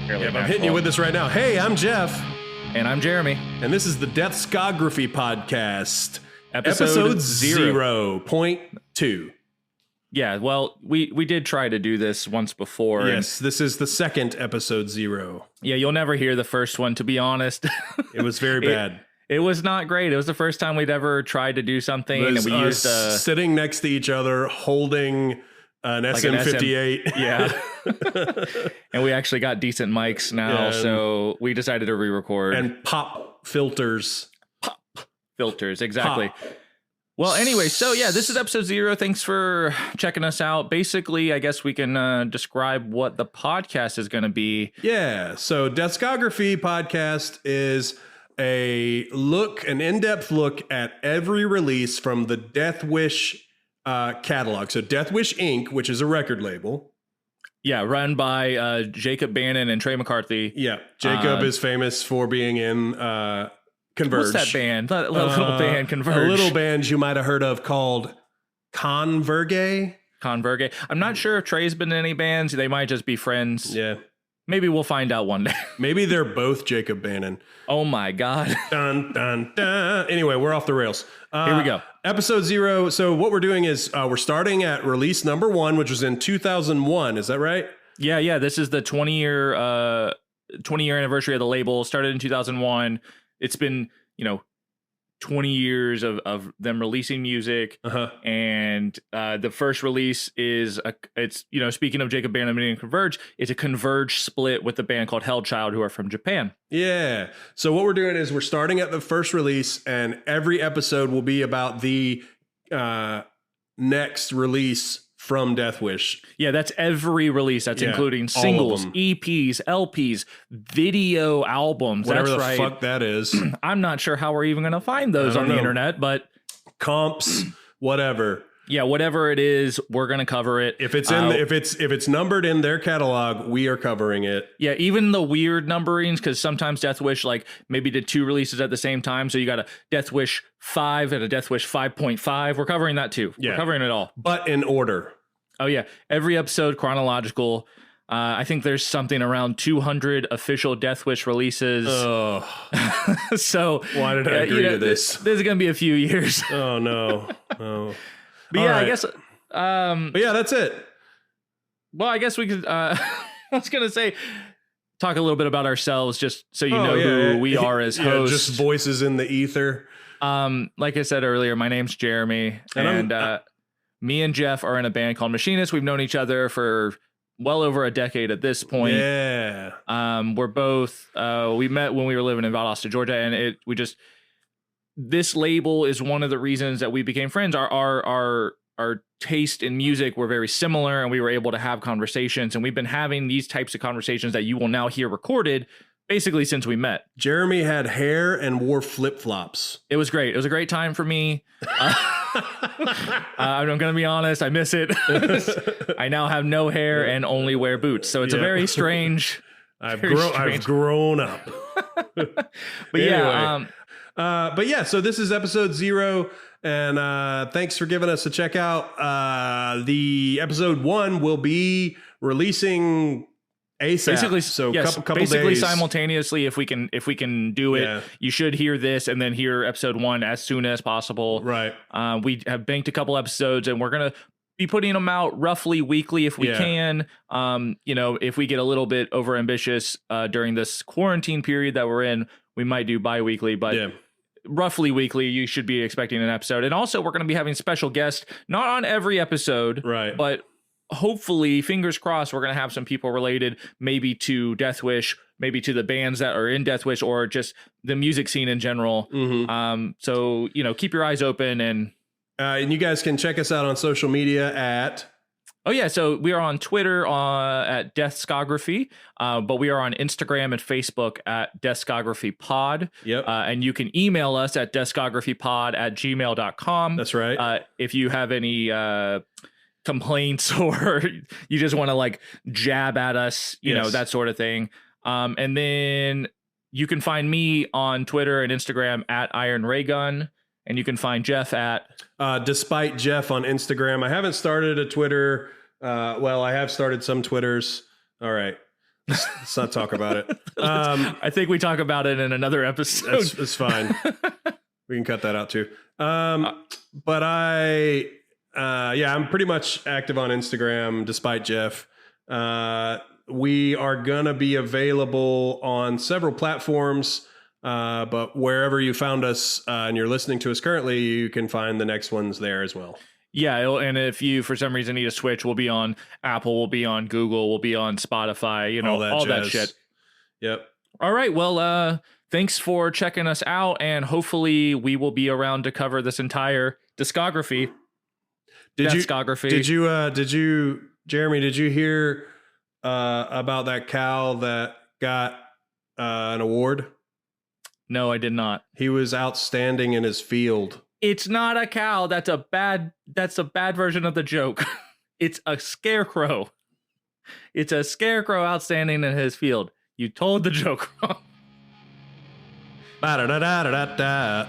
Yeah, I'm hitting you with this right now. Hey, I'm Jeff. And I'm Jeremy. And this is the Deathscography podcast. Episode 0.2. Yeah, well, we did try to do this once before. Yes, this is the second episode 0. Yeah, you'll never hear the first one, to be honest. It was very bad. It was not great. It was the first time we'd ever tried to do something. It was and we used sitting next to each other, holding an like SM58. Yeah. And we actually got decent mics now, so we decided to re-record. And pop filters. Pop filters, exactly. Pop. Well, anyway, so yeah, this is episode 0. Thanks for checking us out. Basically, I guess we can describe what the podcast is going to be. Yeah, so Deathscography podcast is an in-depth look at every release from the Death Wish catalog. So Death Wish Inc., which is a record label. Yeah, run by Jacob Bannon and Trey McCarthy. Yeah, Jacob is famous for being in Converge. What's that band? That little band, Converge. A little band you might have heard of called Converge. Converge. I'm not sure if Trey's been in any bands. They might just be friends. Yeah. Maybe we'll find out one day. Maybe they're both Jacob Bannon. Oh my God. Dun, dun, dun. Anyway, we're off the rails. Here we go. Episode 0. So what we're doing is we're starting at release number 1, which was in 2001. Is that right? Yeah. This is the 20-year anniversary of the label. Started in 2001. It's been, 20 years of them releasing music. Uh-huh. And the first release is speaking of Jacob Bannon and Converge, it's a Converge split with the band called Hellchild, who are from Japan. Yeah. So what we're doing is we're starting at the first release, and every episode will be about the next release from Death Wish. Yeah, that's every release. That's including singles, EPs, LPs, video albums. Whatever that's the right. fuck that is. I'm not sure how we're even going to find those on the internet, but comps, whatever. Yeah, whatever it is, we're going to cover it. If it's if it's numbered in their catalog, we are covering it. Yeah, even the weird numberings, because sometimes Death Wish maybe did 2 releases at the same time. So you got a Death Wish 5 and a Death Wish 5.5. We're covering that too. Yeah. We're covering it all. But in order. Oh, yeah. Every episode chronological. I think there's something around 200 official Death Wish releases. Oh. So why did I agree to this? There's going to be a few years. Oh, no. Oh. But all yeah, right. I guess. But yeah, that's it. Well, I guess we could. I was going to say, talk a little bit about ourselves, just so you know who we are as hosts. Just voices in the ether. Like I said earlier, my name's Jeremy, and me and Jeff are in a band called Machinists. We've known each other for well over a decade at this point. Yeah. We're both we met when we were living in Valdosta, Georgia, and this label is one of the reasons that we became friends. Our taste in music were very similar, and we were able to have conversations, and we've been having these types of conversations that you will now hear recorded basically since we met. Jeremy had hair and wore flip-flops. It was great. It was a great time for me. I'm going to be honest. I miss it. I now have no hair and only wear boots. So it's a very strange. I've grown up. But anyway, so this is episode 0. And thanks for giving us a check out. The episode 1 will be releasing ASAP. Couple days. Simultaneously, if we can do it. Yeah. You should hear this and then hear episode 1 as soon as possible. Right. We have banked a couple episodes, and we're gonna be putting them out roughly weekly if we can. If we get a little bit over ambitious during this quarantine period that we're in, we might do bi-weekly, but roughly weekly, you should be expecting an episode. And also, we're going to be having special guests, not on every episode, right, but hopefully, fingers crossed, we're going to have some people related maybe to Death Wish, maybe to the bands that are in Death Wish, or just the music scene in general. Mm-hmm. So, keep your eyes open. And you guys can check us out on social media at... Oh, yeah. So we are on Twitter at Deathscography, but we are on Instagram and Facebook at Deathscography Pod. Yep. And you can email us at deathscographypod@gmail.com. That's right. If you have any complaints or you just want to jab at us, you know, that sort of thing. And then you can find me on Twitter and Instagram at Iron Raygun. And you can find Jeff at Despite Jeff on Instagram. I haven't started a Twitter. Well, I have started some Twitters. All right. Let's not talk about it. I think we talk about it in another episode. It's fine. We can cut that out too. But I'm pretty much active on Instagram despite Jeff. We are going to be available on several platforms, but wherever you found us and you're listening to us currently, you can find the next ones there as well. Yeah, and if you, for some reason, need a switch, we'll be on Apple, we'll be on Google, we'll be on Spotify, all that shit. Yep. All right, well, thanks for checking us out, and hopefully we will be around to cover this entire discography. Deathscography. Did you, Jeremy, did you hear about that cow that got an award? No, I did not. He was outstanding in his field. It's not a cow. That's a bad version of the joke. It's a scarecrow. It's a scarecrow outstanding in his field. You told the joke wrong. Ba-da-da-da-da-da.